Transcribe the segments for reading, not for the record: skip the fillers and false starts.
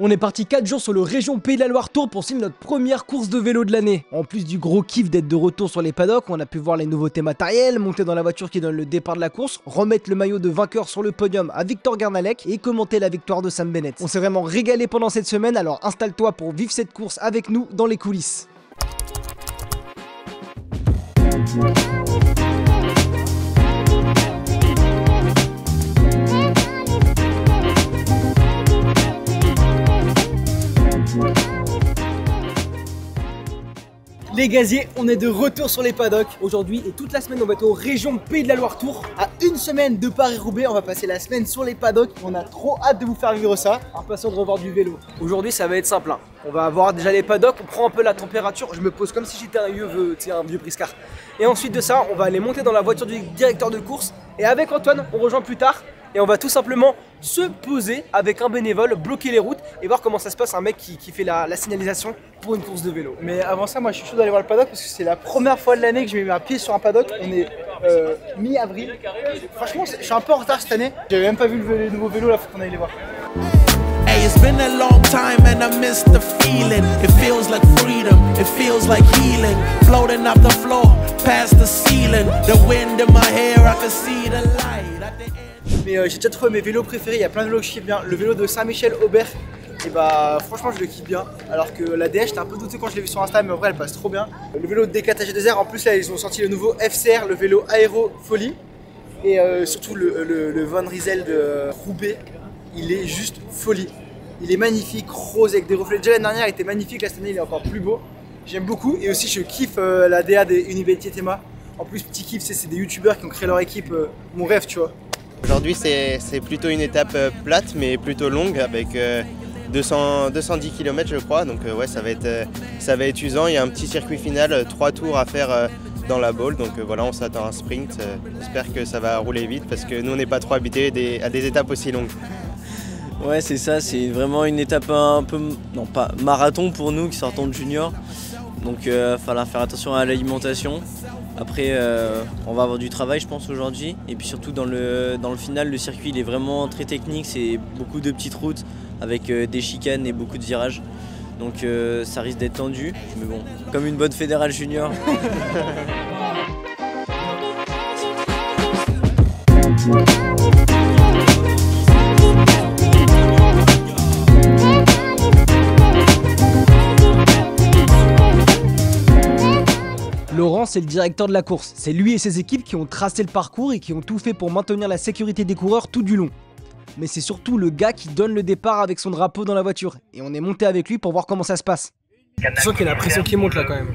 On est parti 4 jours sur le région Pays de la Loire Tour pour suivre notre première course de vélo de l'année. En plus du gros kiff d'être de retour sur les paddocks, on a pu voir les nouveautés matérielles, monter dans la voiture qui donne le départ de la course, remettre le maillot de vainqueur sur le podium à Victor Gernalec et commenter la victoire de Sam Bennett. On s'est vraiment régalé pendant cette semaine, alors installe-toi pour vivre cette course avec nous dans les coulisses. Les gaziers, on est de retour sur les paddocks aujourd'hui et toute la semaine on va être aux régions Pays de la Loire Tour. À une semaine de Paris-Roubaix, on va passer la semaine sur les paddocks. On a trop hâte de vous faire vivre ça. Impatient de revoir du vélo. Aujourd'hui ça va être simple, hein. On va avoir déjà les paddocks, on prend un peu la température. Je me pose comme si j'étais un vieux briscard. Et ensuite de ça, on va aller monter dans la voiture du directeur de course. Et avec Antoine, on rejoint plus tard. Et on va tout simplement se poser avec un bénévole, bloquer les routes et voir comment ça se passe, un mec qui fait la signalisation pour une course de vélo. Mais avant ça, moi je suis chaud d'aller voir le paddock parce que c'est la première fois de l'année que je mets un pied sur un paddock. On est mi-avril. Franchement, je suis un peu en retard cette année. J'avais même pas vu les nouveaux vélos là, faut qu'on aille les voir. Hey, it's been a long time and I miss the feeling. It feels like freedom, it feels like healing. Floating off the floor, past the ceiling. The wind in my hair, I can see the light at the end. Mais j'ai déjà trouvé mes vélos préférés, il y a plein de vélos que je kiffe bien. Le vélo de Saint-Michel-Aubert, et bah franchement je le kiffe bien. Alors que la DS, j'étais un peu douté quand je l'ai vu sur Insta, mais en vrai elle passe trop bien. Le vélo de DKTG2R, en plus là ils ont sorti le nouveau FCR, le vélo Aéro Folie. Et surtout le Van Rysel de Roubaix, il est juste folie. Il est magnifique, rose avec des reflets. Déjà l'année dernière il était magnifique, là cette année il est encore plus beau. J'aime beaucoup et aussi je kiffe la DA des Univetti Tema. En plus petit kiff, c'est des youtubeurs qui ont créé leur équipe, mon rêve tu vois. Aujourd'hui c'est plutôt une étape plate mais plutôt longue avec 210 km je crois, donc ouais ça va être usant. Il y a un petit circuit final, 3 tours à faire dans la bowl, donc voilà on s'attend à un sprint. J'espère que ça va rouler vite parce que nous on n'est pas trop habitués à des étapes aussi longues. Ouais c'est ça, c'est vraiment une étape un peu, non pas marathon pour nous qui sortons de junior, donc il va falloir faire attention à l'alimentation. Après on va avoir du travail je pense aujourd'hui et puis surtout dans le final le circuit il est vraiment très technique, c'est beaucoup de petites routes avec des chicanes et beaucoup de virages, donc ça risque d'être tendu mais bon comme une bonne fédérale junior. Laurent, c'est le directeur de la course. C'est lui et ses équipes qui ont tracé le parcours et qui ont tout fait pour maintenir la sécurité des coureurs tout du long. Mais c'est surtout le gars qui donne le départ avec son drapeau dans la voiture. Et on est monté avec lui pour voir comment ça se passe. Je sens qu'il y a la pression qui monte là quand même.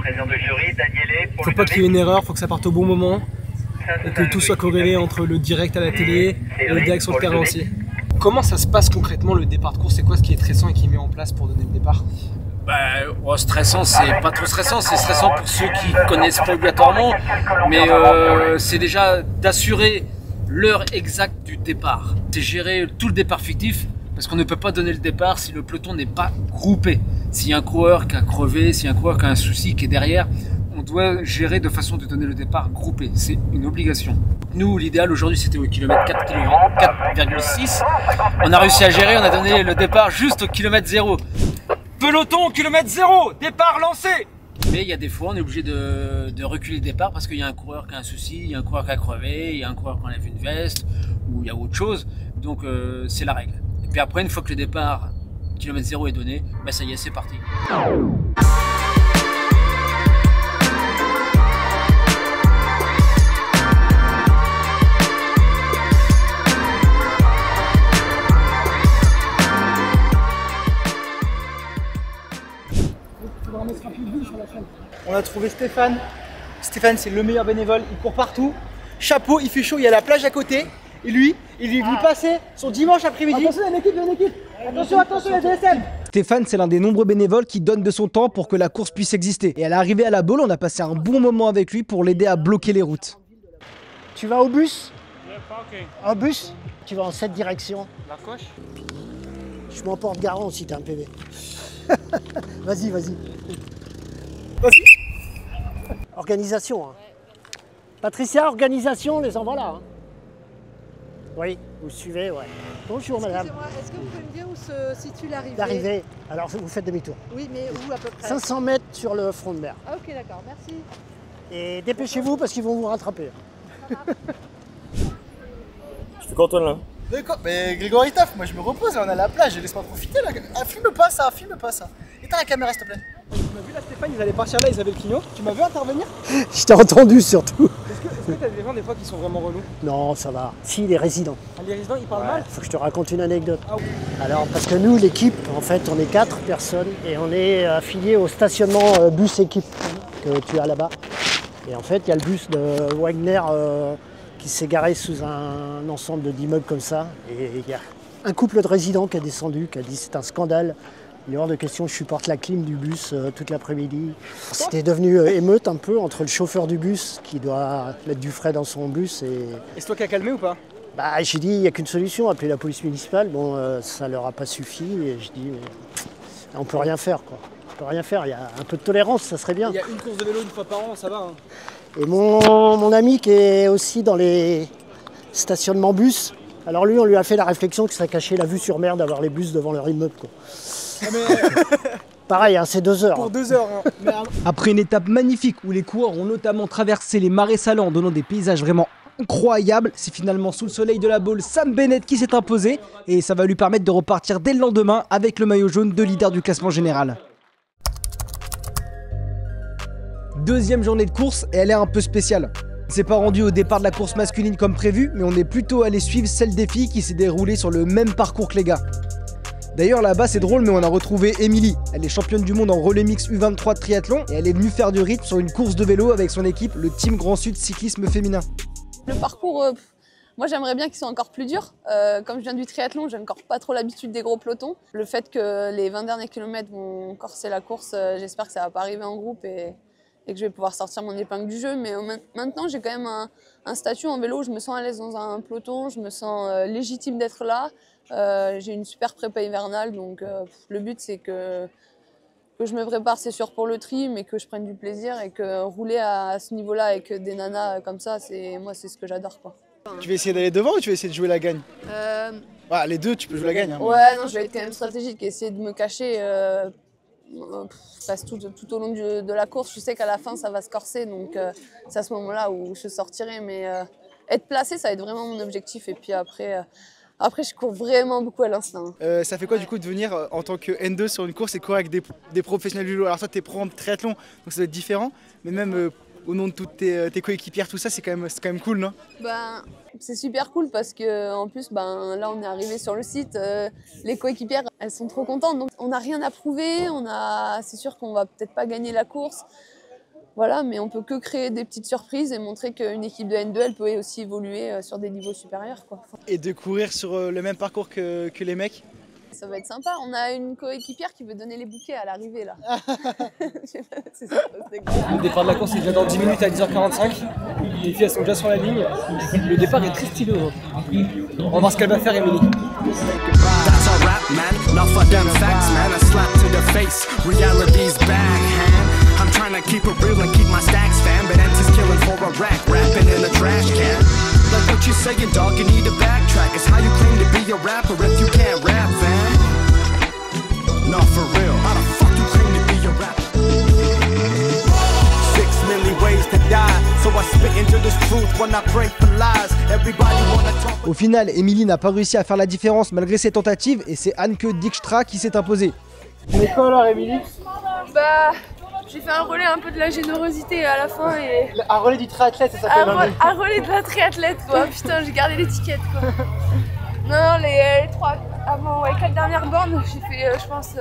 Faut pas qu'il y ait une erreur, faut que ça parte au bon moment. Et que tout soit corrélé entre le direct à la télé et le direct sur le terrain aussi. Comment ça se passe concrètement le départ de course? C'est quoi ce qui est stressant et qui est mis en place pour donner le départ? Stressant, c'est pas trop stressant, c'est stressant pour ceux qui connaissent pas obligatoirement, mais c'est déjà d'assurer l'heure exacte du départ. C'est gérer tout le départ fictif, parce qu'on ne peut pas donner le départ si le peloton n'est pas groupé. S'il y a un coureur qui a crevé, s'il y a un coureur qui a un souci qui est derrière, on doit gérer de façon de donner le départ groupé, c'est une obligation. Nous, l'idéal aujourd'hui c'était au kilomètre 4,6, on a réussi à gérer, on a donné le départ juste au kilomètre 0. Peloton, kilomètre 0, départ lancé. Mais il y a des fois on est obligé de reculer le départ parce qu'il y a un coureur qui a un souci, il y a un coureur qui a crevé, il y a un coureur qui enlève une veste ou il y a autre chose. Donc c'est la règle. Et puis après une fois que le départ kilomètre 0 est donné, bah ça y est c'est parti. On a trouvé Stéphane. Stéphane, c'est le meilleur bénévole. Il court partout. Chapeau, il fait chaud. Il y a la plage à côté. Et lui, il est venu passer son dimanche après-midi. Attention, il y a une équipe, Attention, la DSM. Stéphane, c'est l'un des nombreux bénévoles qui donne de son temps pour que la course puisse exister. Et à l'arrivée à la bowl, on a passé un bon moment avec lui pour l'aider à bloquer les routes. Tu vas au bus? Un bus? Tu vas en cette direction. La coche? Je m'emporte garant si t'as un PV. Vas-y. Organisation. Hein. Patricia, organisation, les envoie là. Hein. Oui, vous suivez, ouais. Bonjour madame. Excusez-moi, est-ce que vous pouvez me dire où se situe l'arrivée? L'arrivée, alors vous faites demi-tour. Oui, mais où à peu près? 500 mètres sur le front de mer. Ah ok, d'accord, merci. Et dépêchez-vous parce qu'ils vont vous rattraper. Je fais qu'Antoine là. D'accord, mais Grégory taf, moi je me repose, là on est à la plage, laisse-moi profiter là. Ah, filme pas ça, filme pas ça. Éteins la caméra s'il te plaît. Tu m'as vu là Stéphane, ils allaient partir là, ils avaient le clignot. Tu m'as vu intervenir? Je t'ai entendu surtout. Est-ce que t'as des gens des fois qui sont vraiment relous? Non, ça va. Si, les résidents. Ah, les résidents ils parlent Ouais, mal? faut que je te raconte une anecdote. Ah oui. Alors, parce que nous, l'équipe, en fait, on est 4 personnes et on est affiliés au stationnement bus équipe que tu as là-bas. Et en fait, il y a le bus de Wagner qui s'est garé sous un ensemble d'immeubles comme ça. Et il y a un couple de résidents qui a descendu, qui a dit c'est un scandale. Il est hors de question, je supporte la clim du bus toute l'après-midi. C'était devenu émeute un peu entre le chauffeur du bus qui doit mettre du frais dans son bus et... Et c'est toi qui as calmé ou pas? Bah, j'ai dit, il n'y a qu'une solution, appeler la police municipale. Bon, ça leur a pas suffi et je dis, on peut rien faire quoi. On peut rien faire, il y a un peu de tolérance, ça serait bien. Il y a une course de vélo une fois par an, ça va hein. Et mon ami qui est aussi dans les stationnements bus, alors lui, on lui a fait la réflexion que ça cachait la vue sur mer d'avoir les bus devant leur immeuble quoi. Ah, mais... Pareil, hein, c'est 2 heures. Pour 2 heures. Hein. Après une étape magnifique où les coureurs ont notamment traversé les marais salants en donnant des paysages vraiment incroyables, c'est finalement sous le soleil de la Baule Sam Bennett qui s'est imposé et ça va lui permettre de repartir dès le lendemain avec le maillot jaune de leader du classement général. Deuxième journée de course et elle est un peu spéciale. On s'est pas rendu au départ de la course masculine comme prévu, mais on est plutôt allé suivre celle des filles qui s'est déroulée sur le même parcours que les gars. D'ailleurs là-bas c'est drôle mais on a retrouvé Émilie, elle est championne du monde en relais mix U23 de triathlon et elle est venue faire du rythme sur une course de vélo avec son équipe, le Team Grand Sud Cyclisme Féminin. Le parcours, moi j'aimerais bien qu'il soit encore plus dur. Comme je viens du triathlon, j'ai encore pas trop l'habitude des gros pelotons. Le fait que les 20 derniers kilomètres vont corser la course, j'espère que ça va pas arriver en groupe et que je vais pouvoir sortir mon épingle du jeu. Mais maintenant j'ai quand même un statut en vélo où je me sens à l'aise dans un peloton, je me sens légitime d'être là. J'ai une super prépa hivernale, donc le but c'est que je me prépare, c'est sûr, pour le tri, mais que je prenne du plaisir et que rouler à ce niveau-là avec des nanas comme ça, moi c'est ce que j'adore quoi. Tu vas essayer d'aller devant ou tu vas essayer de jouer la gagne? Les deux, tu peux jouer la gagne. Hein. Ouais, non, je vais être quand même stratégique et essayer de me cacher tout au long de la course. Je sais qu'à la fin ça va se corser, donc c'est à ce moment-là où je sortirai, mais être placé, ça va être vraiment mon objectif et puis après, je cours vraiment beaucoup à l'instinct. Ça fait quoi du coup de venir en tant que N2 sur une course et courir avec des professionnels du vélo? Alors toi, t'es pro en triathlon, donc ça doit être différent, mais même au nom de toutes tes coéquipières, tout ça, c'est quand même cool, non? C'est super cool parce que en plus, là, on est arrivé sur le site. Les coéquipières, elles sont trop contentes. Donc, on n'a rien à prouver. C'est sûr qu'on va peut-être pas gagner la course. Voilà, mais on peut que créer des petites surprises et montrer qu'une équipe de N2, elle peut aussi évoluer sur des niveaux supérieurs, quoi. Et de courir sur le même parcours que les mecs? Ça va être sympa. On a une coéquipière qui veut donner les bouquets à l'arrivée, là. C'est ça, le départ de la course est déjà dans 10 minutes à 10h45. Les filles, elles sont déjà sur la ligne. Le départ est très stylé. On va voir ce qu'elle va faire, Émilie. That's a rap, man. Enough for them facts, man. A slap to the face. Reality's backhand. I'm trying to keep it real and keep my stacks, fam. But empty's killing for a rack, rapping in a trash can. Like what you saying, dog, you need to backtrack. It's how you claim to be a rapper if you can't rap, fam. No, for real. How the fuck you claim to be a rapper? 6 million ways to die. So I spit into this truth when I pray for lies. Everybody wanna talk. Au final, Émilie n'a pas réussi à faire la différence malgré ses tentatives et c'est Anneke Dijkstra qui s'est imposée. Mais quoi alors, Émilie? J'ai fait un relais un peu de la générosité à la fin et... Un relais du triathlète, ça s'appelle un relais de la triathlète quoi, putain j'ai gardé l'étiquette quoi. Non, les 4 dernières bornes, j'ai fait je pense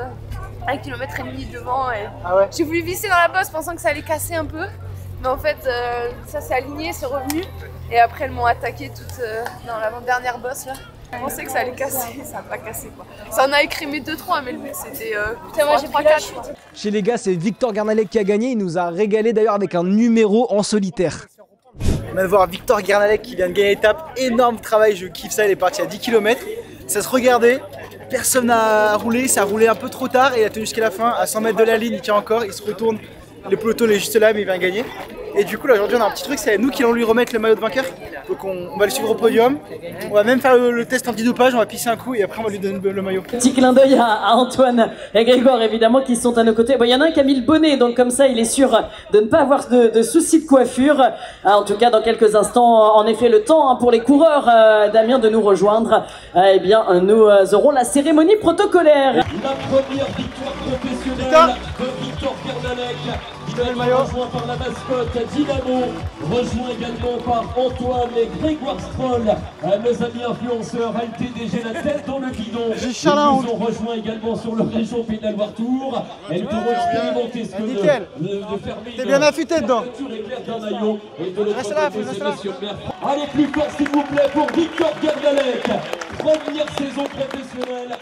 1,5 km devant et j'ai voulu visser dans la bosse pensant que ça allait casser un peu. Mais en fait ça s'est aligné, c'est revenu et après elles m'ont attaqué toutes dans l'avant-dernière bosse là. Je pensais que ça allait casser, ça n'a pas cassé quoi. Ça en a écrémé 2-3 mais le but c'était putain moi j'ai pris 4. Chez les gars, c'est Victor Garnalec qui a gagné, il nous a régalé d'ailleurs avec un numéro en solitaire. On va de voir Victor Garnalec qui vient de gagner l'étape, énorme travail, je kiffe ça, il est parti à 10 km. Ça se regardait, personne n'a roulé, ça a roulé un peu trop tard et il a tenu jusqu'à la fin, à 100 mètres de la ligne, il tient encore, il se retourne, le peloton est juste là mais il vient gagner. Et du coup là aujourd'hui on a un petit truc, c'est nous qui allons lui remettre le maillot de vainqueur. Donc on va le suivre au podium. On va même faire le test antidopage, on va pisser un coup et après on va lui donner le maillot. Petit clin d'œil à Antoine et Grégoire évidemment qui sont à nos côtés. Bon, il y en a un qui a mis le bonnet, donc comme ça il est sûr de ne pas avoir de soucis de coiffure. En tout cas dans quelques instants, en effet le temps pour les coureurs, Damien, de nous rejoindre. Eh bien nous aurons la cérémonie protocolaire. La première victoire professionnelle de Victor Kernalek, qui va être rejoint par la mascotte Dynamo, rejoint également par Antoine et Grégoire Stroll, nos amis influenceurs LTDG, la tête dans le guidon. Ils nous ont rejoint également sur le région Pays de la Loire Tour. Elles pourront expérimenter ce que de fermer. T'es bien affûté dedans. Reste là, allez, plus fort s'il vous plaît pour Victor Kernalek, première saison professionnelle.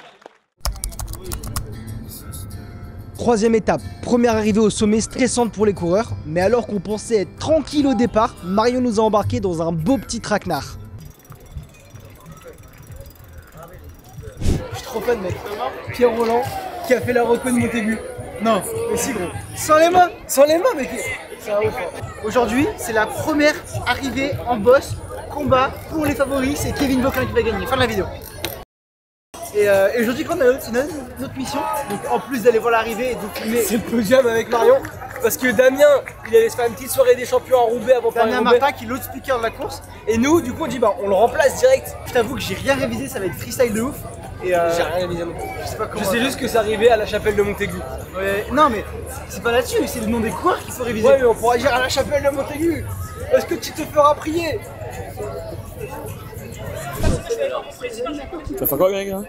Troisième étape, première arrivée au sommet stressante pour les coureurs, mais alors qu'on pensait être tranquille au départ, Marion nous a embarqué dans un beau petit traquenard. Je suis trop fan mec, Pierre Roland qui a fait la reco de Montaigu. Non, mais si gros, sans les mains mec, c'est un ouf. Aujourd'hui, c'est la première arrivée en boss, combat pour les favoris, c'est Kevin Boquin qui va gagner, fin de la vidéo. Et aujourd'hui, quand on a notre mission, donc en plus d'aller voir l'arrivée et de filmer le podium avec Marion, parce que Damien, il allait se faire une petite soirée des champions à Roubaix avant Damien Martin, qui est l'autre speaker de la course, et nous, du coup, on dit bah on le remplace direct. Je t'avoue que j'ai rien révisé, ça va être freestyle de ouf. Et j'ai rien révisé non plus. Je sais pas comment. Je sais juste que c'est arrivé à la chapelle de Montaigu. Ouais, non mais c'est pas là-dessus, c'est le nom des coureurs qu'il faut réviser. Ouais, mais on pourra dire à la chapelle de Montaigu. Est-ce que tu te feras prier? Tu vas faire quoi, Greg là?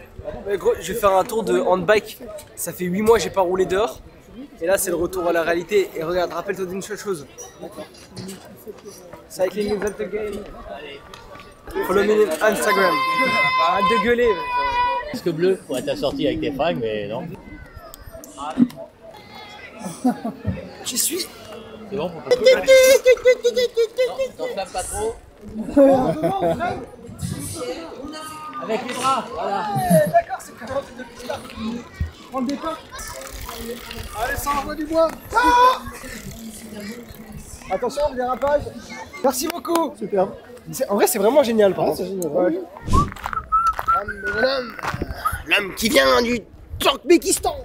Gros, je vais faire un tour de handbike. Ça fait 8 mois que j'ai pas roulé dehors. Et là, c'est le retour à la réalité. Et regarde, rappelle-toi d'une seule chose. Cycling is not the game. Follow me on Instagram. Arrête de gueuler. Disque bleu pour être assorti avec tes fringues, mais non. J'y suis. C'est bon pour pas. T'enflamme pas trop. Avec les bras, voilà. D'accord, c'est comment depuis là. Prends le départ. Allez, ça envoie du bois. Ah, attention, le dérapage. Merci beaucoup. Super. En vrai, c'est vraiment génial. Par contre, c'est génial. Ouais. L'homme qui vient du Turkménistan.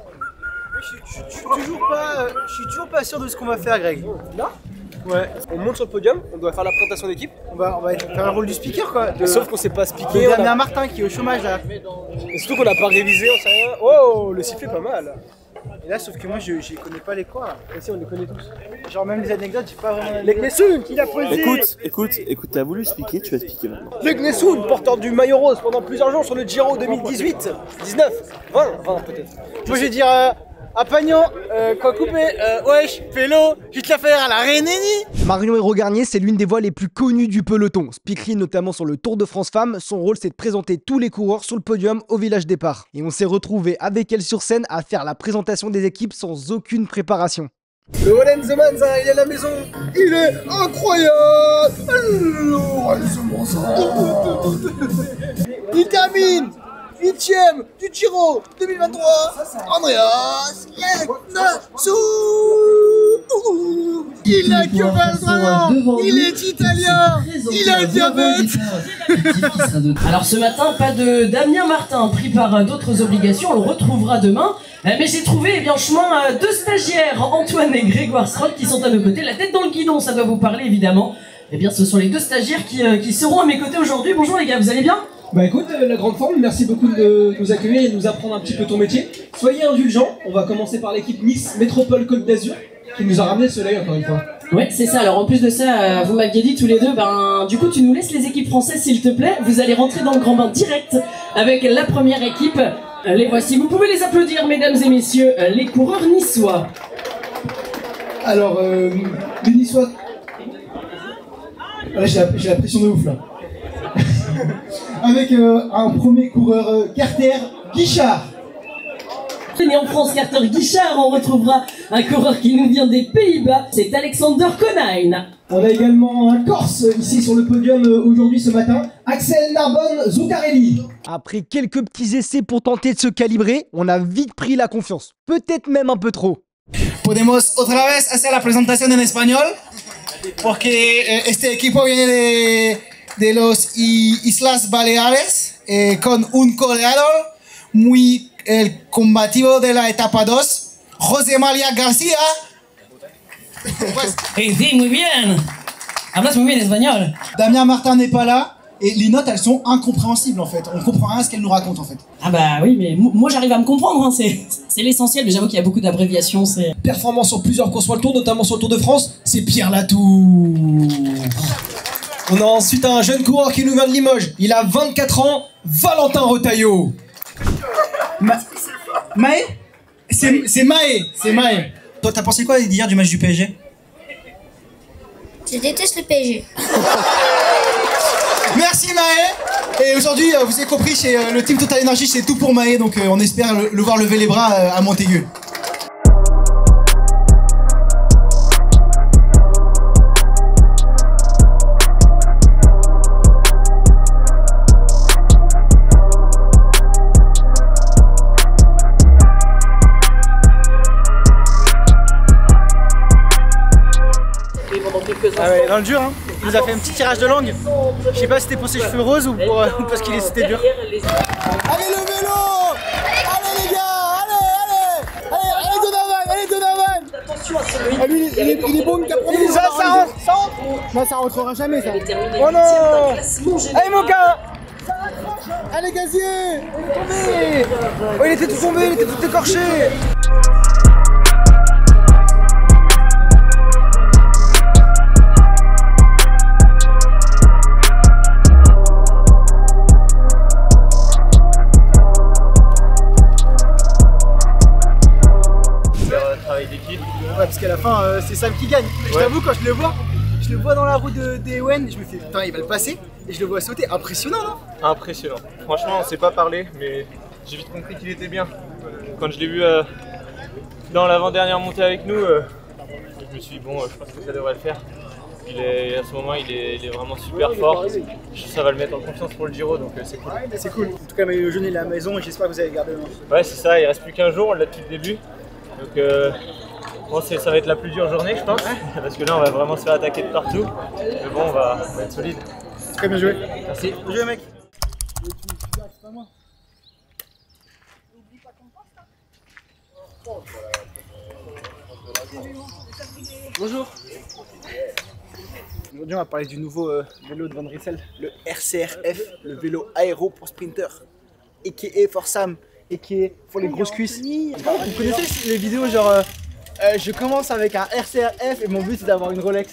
Je suis toujours pas sûr de ce qu'on va faire, Greg. Là? Ouais. On monte sur le podium, on doit faire la présentation d'équipe. On va faire le rôle du speaker quoi. Sauf qu'on s'est pas speaké. Damien Martin qui est au chômage là. Et surtout qu'on n'a pas révisé, on sait rien. Oh, le sifflet pas mal. Et là, sauf que moi, je connais pas les quoi là. Et si, on les connaît tous. Genre même les anecdotes, j'ai pas vraiment. Les Gnessoun qui l'a posé. Écoute, t'as voulu expliquer, tu vas expliquer maintenant. Les Gnessoun, porteur du maillot rose pendant plusieurs jours sur le Giro 2018, 19, 20 peut-être. Moi, je vais dire à Pagnon, quoi couper, wesh, vélo, juste la faire à la Rénénie. Marion Hérault-Garnier, c'est l'une des voix les plus connues du peloton. Speakerine notamment sur le Tour de France Femmes, son rôle c'est de présenter tous les coureurs sur le podium au village départ. Et on s'est retrouvé avec elle sur scène à faire la présentation des équipes sans aucune préparation. Le Lorenzo Manza, il est à la maison, il est incroyable. Lorenzo Manza. Il termine 8ème du Giro 2023, Andreas Gnesso. Il n'a que pas le dragon, il est italien, il a le diabète. Alors ce matin, pas de Damien Martin, pris par d'autres obligations, on le retrouvera demain. Mais j'ai trouvé eh bien, en chemin deux stagiaires, Antoine et Grégoire Stroll, qui sont à nos côtés. La tête dans le guidon, ça doit vous parler évidemment. Eh bien ce sont les deux stagiaires qui seront à mes côtés aujourd'hui. Bonjour les gars, vous allez bien ? Bah écoute, la grande forme, merci beaucoup de nous accueillir et de nous apprendre un petit peu ton métier. Soyez indulgents, on va commencer par l'équipe Nice Métropole Côte d'Azur qui nous a ramené le soleil encore une fois. Ouais, c'est ça. Alors en plus de ça, vous m'aviez dit tous les deux, du coup tu nous laisses les équipes françaises s'il te plaît. Vous allez rentrer dans le grand bain direct avec la première équipe. Les voici, vous pouvez les applaudir mesdames et messieurs, les coureurs niçois. Alors, les Niçois... Ah, j'ai la pression de ouf là. Avec un premier coureur Carter Guichard. Et en France, Carter Guichard, on retrouvera un coureur qui nous vient des Pays-Bas, c'est Alexander Konein. On a également un Corse ici sur le podium aujourd'hui ce matin, Axel Narbonne Zuccarelli. Après quelques petits essais pour tenter de se calibrer, on a vite pris la confiance, peut-être même un peu trop. Podemos otra vez hacer la presentación en español. porque este equipo viene de los Islas Baleares con un corredor muy combativo de la etapa 2, José María García. Sí, muy bien. Hablas muy bien espagnol. Damien Martin n'est pas là. Et les notes, elles sont incompréhensibles en fait. On comprend rien à ce qu'elle nous raconte en fait. Ah bah oui, mais moi j'arrive à me comprendre, hein. C'est l'essentiel, mais j'avoue qu'il y a beaucoup d'abréviations. Performance sur plusieurs courses World Tour, notamment sur le Tour de France, c'est Pierre Latour. On a ensuite un jeune coureur qui nous vient de Limoges. Il a 24 ans, Valentin Retailleau. Maë? C'est Maë, c'est Maë. Toi, t'as pensé quoi d'hier du match du PSG? Je déteste le PSG. Merci Maë. Et aujourd'hui, vous avez compris, chez le team Total Energy, c'est tout pour Maë, donc on espère le voir lever les bras à Montaigu. Ah ouais, dans le dur, hein. Il nous a fait un petit tirage de langue. Je sais pas si c'était pour ses cheveux roses ou parce qu'il c'était dur. Allez le vélo! Allez les gars! Allez Donovan! Allez Donovan! Attention à celui. Ah, lui, il est bon, ça rentre! Ça rentre! Non, ça rentrera jamais ça. Oh non! Allez mon gars! Allez Gazier! Il est tombé! Oh, il était tout tombé, il était tout écorché! Ouais, parce qu'à la fin, c'est Sam qui gagne. Je t'avoue, quand je le vois dans la roue d'Ewen, je me fais putain, il va le passer, et je le vois sauter. Impressionnant, non? Impressionnant. Franchement, on s'est pas parlé, mais j'ai vite compris qu'il était bien. Quand je l'ai vu dans l'avant-dernière montée avec nous, je me suis dit, bon, je pense que ça devrait le faire. À ce moment, il est vraiment super fort. Ça va le mettre en confiance pour le Giro, donc c'est cool. C'est cool. En tout cas, le jaune est à la maison et j'espère que vous avez gardé le nom. Ouais, c'est ça, il reste plus qu'un jour, on l'a depuis le début. Donc, bon, ça va être la plus dure journée, je pense, parce que là, on va vraiment se faire attaquer de partout. Mais bon, on va être solide. Très bien joué. Merci. Bien joué, mec. Bonjour. Aujourd'hui, on va parler du nouveau vélo de Van Rissel, le RCRF, le vélo aéro pour sprinter, a.k.a. for Sam, a.k.a. pour les grosses cuisses. Vous connaissez les vidéos genre je commence avec un RCRF et mon but c'est d'avoir une Rolex.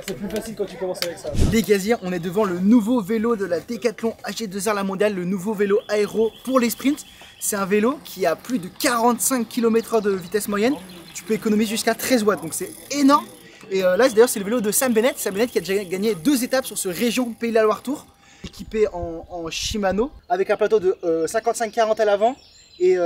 C'est plus facile quand tu commences avec ça. Les gaziers, on est devant le nouveau vélo de la Decathlon AG2R La Mondiale, le nouveau vélo aéro pour les sprints. C'est un vélo qui a plus de 45 km/h de vitesse moyenne. Tu peux économiser jusqu'à 13 watts, donc c'est énorme. Et là d'ailleurs c'est le vélo de Sam Bennett. Sam Bennett qui a déjà gagné 2 étapes sur ce région Pays de la Loire Tour, équipé en Shimano, avec un plateau de 55-40 à l'avant et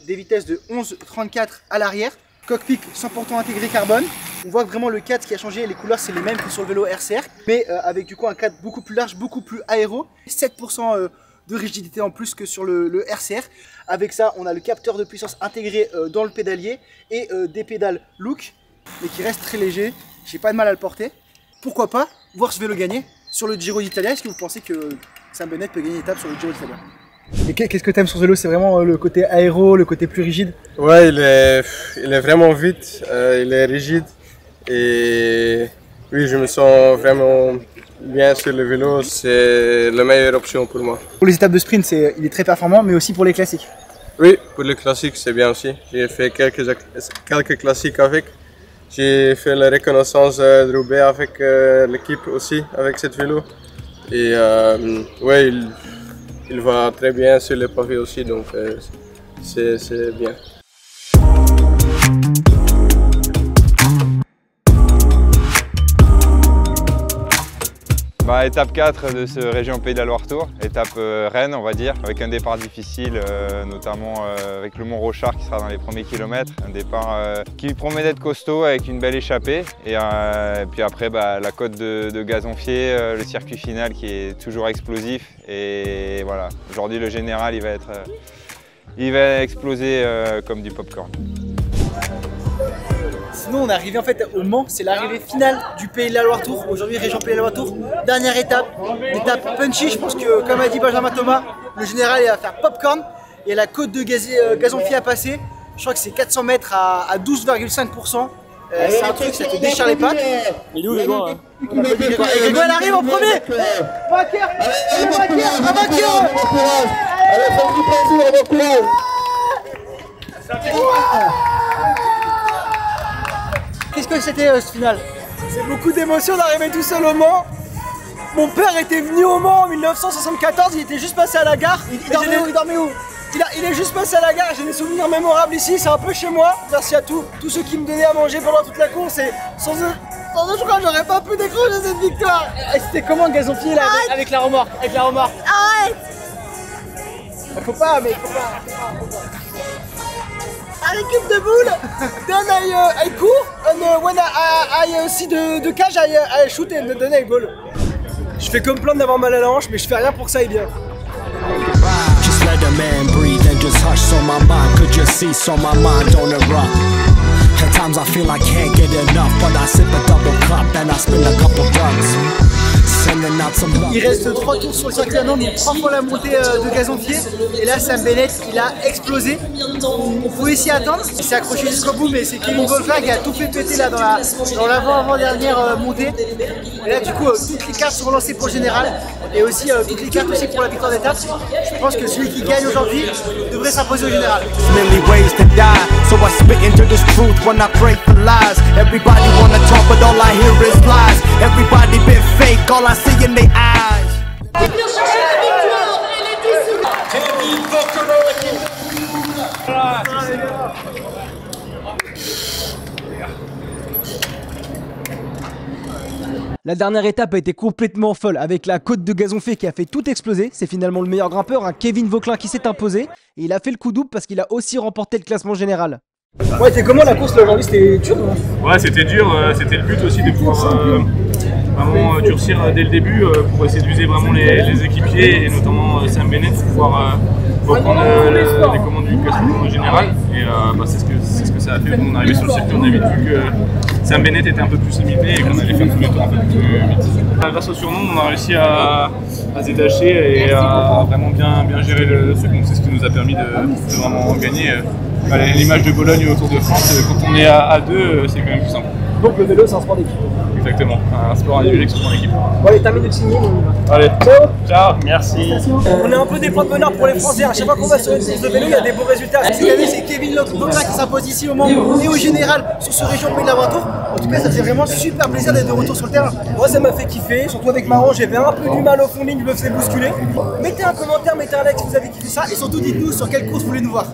des vitesses de 11-34 à l'arrière. Cockpit 100% intégré carbone. On voit que vraiment le cadre qui a changé, les couleurs c'est les mêmes que sur le vélo RCR, mais avec du coup un cadre beaucoup plus large, beaucoup plus aéro. 7% de rigidité en plus que sur le RCR. Avec ça, on a le capteur de puissance intégré dans le pédalier et des pédales Look, mais qui reste très léger. J'ai pas de mal à le porter. Pourquoi pas voir ce vélo gagner sur le Giro d'Italia? Est-ce que vous pensez que Sam Bennett peut gagner une étape sur le Giro d'Italia? Et qu'est-ce que tu aimes sur ce vélo? C'est vraiment le côté aéro, le côté plus rigide? Ouais, il est vraiment vite, il est rigide et oui, je me sens vraiment bien sur le vélo, c'est la meilleure option pour moi. Pour les étapes de sprint, il est très performant, mais aussi pour les classiques? Oui, pour les classiques c'est bien aussi. J'ai fait quelques classiques avec. J'ai fait la reconnaissance de Roubaix avec l'équipe aussi, avec ce vélo. Et ouais, il va très bien sur les pavés aussi, donc c'est bien. Étape 4 de ce région Pays de la Loire Tour, étape Rennes on va dire, avec un départ difficile, notamment avec le Mont Rochard qui sera dans les premiers kilomètres, un départ qui promet d'être costaud avec une belle échappée, et puis après la côte de Gazonfier, le circuit final qui est toujours explosif, et voilà, aujourd'hui le général il va exploser comme du popcorn. Sinon on est arrivé en fait au Mans, c'est l'arrivée finale du Pays de la Loire Tour. Aujourd'hui région Pays de la Loire Tour, dernière étape, étape punchy. Je pense que comme a dit Benjamin Thomas, le général il va faire popcorn. Il y a la côte de Gazonfier à passer. Je crois que c'est 400 mètres à 12,5%. C'est un truc, ça te déchire les pattes. Il est où Grégoire hein? Grégoire il arrive en premier. Vainqueur, un vainqueur. Allez, faites du plaisir, bon courage. Qu'est-ce que c'était ce final? C'est beaucoup d'émotions d'arriver tout seul au Mans. Mon père était venu au Mans en 1974, il était juste passé à la gare. Il dormait où? Il est juste passé à la gare, j'ai des souvenirs mémorables ici, c'est un peu chez moi. Merci à tous ceux qui me donnaient à manger pendant toute la course et sans eux, je crois que j'aurais pas pu décrocher cette victoire. Et c'était comment Gazonfier là avec la remorque? Arrête! Faut pas. I récup de boule, then I court, and when I see the cage, I shoot and then I goal. Je fais comme plein d'avoir mal à la hanche, mais je fais rien pour que ça aille bien. Just let a man breathe and just hush so my mind could just see so my mind don't erupt. At times I feel I can't get enough, but I sip a double cup and I spin a couple bucks. Il reste 3 tours sur le circuit, donc 3 fois la montée de Gazonfier. Et là, Sam Bennett, il a explosé. On pouvait s'y attendre. Il s'est accroché jusqu'au bout, mais c'est Kevin Wolfgang qui a tout fait péter là dans l'avant-avant-dernière montée. Et là, du coup, toutes les cartes sont lancées pour le général. Et aussi toutes les cartes aussi pour la victoire d'étape. Je pense que celui qui gagne aujourd'hui devrait s'imposer au général. All I see in their eyes. La dernière étape a été complètement folle avec la côte de Gazonfier qui a fait tout exploser. C'est finalement le meilleur grimpeur, un Kevin Vauquelin qui s'est imposé. Et il a fait le coup double parce qu'il a aussi remporté le classement général. Ouais, c'était comment la course là aujourd'hui? C'était dur? Ouais, c'était dur. C'était le but aussi de pouvoir vraiment durcir dès le début pour essayer d'user vraiment les équipiers et notamment Sam Bennett pour pouvoir reprendre les commandes du classement général. Et c'est ce que ça a fait. Quand on est arrivé sur le circuit, on a vite vu que Sam Bennett était un peu plus limité et qu'on allait faire tous les tours un peu plus vite. Grâce au surnom, on a réussi à se détacher et à vraiment bien gérer le truc. Donc c'est ce qui nous a permis de vraiment gagner. L'image de Bologne au Tour de France, quand on est à deux, c'est quand même plus simple. Donc le vélo, c'est un sport d'équipe. Exactement, un sport individuel qui se prend en équipe. Bon, allez, termine de signer. Allez, ciao, merci. On est un peu des points de bonheur pour les Français. À chaque fois qu'on va sur une course de vélo, il y a des beaux résultats. Cette année, c'est Kevin Vauquelin qui s'impose ici au Mans et au général sur ce région Pays de la Loire Tour. En tout cas, ça fait vraiment super plaisir d'être de retour sur le terrain. Moi, ça m'a fait kiffer, surtout avec Maron, j'avais un peu du mal au fond de ligne, je me faisais bousculer. Mettez un commentaire, mettez un like si vous avez kiffé ça et surtout dites-nous sur quelle course vous voulez nous voir.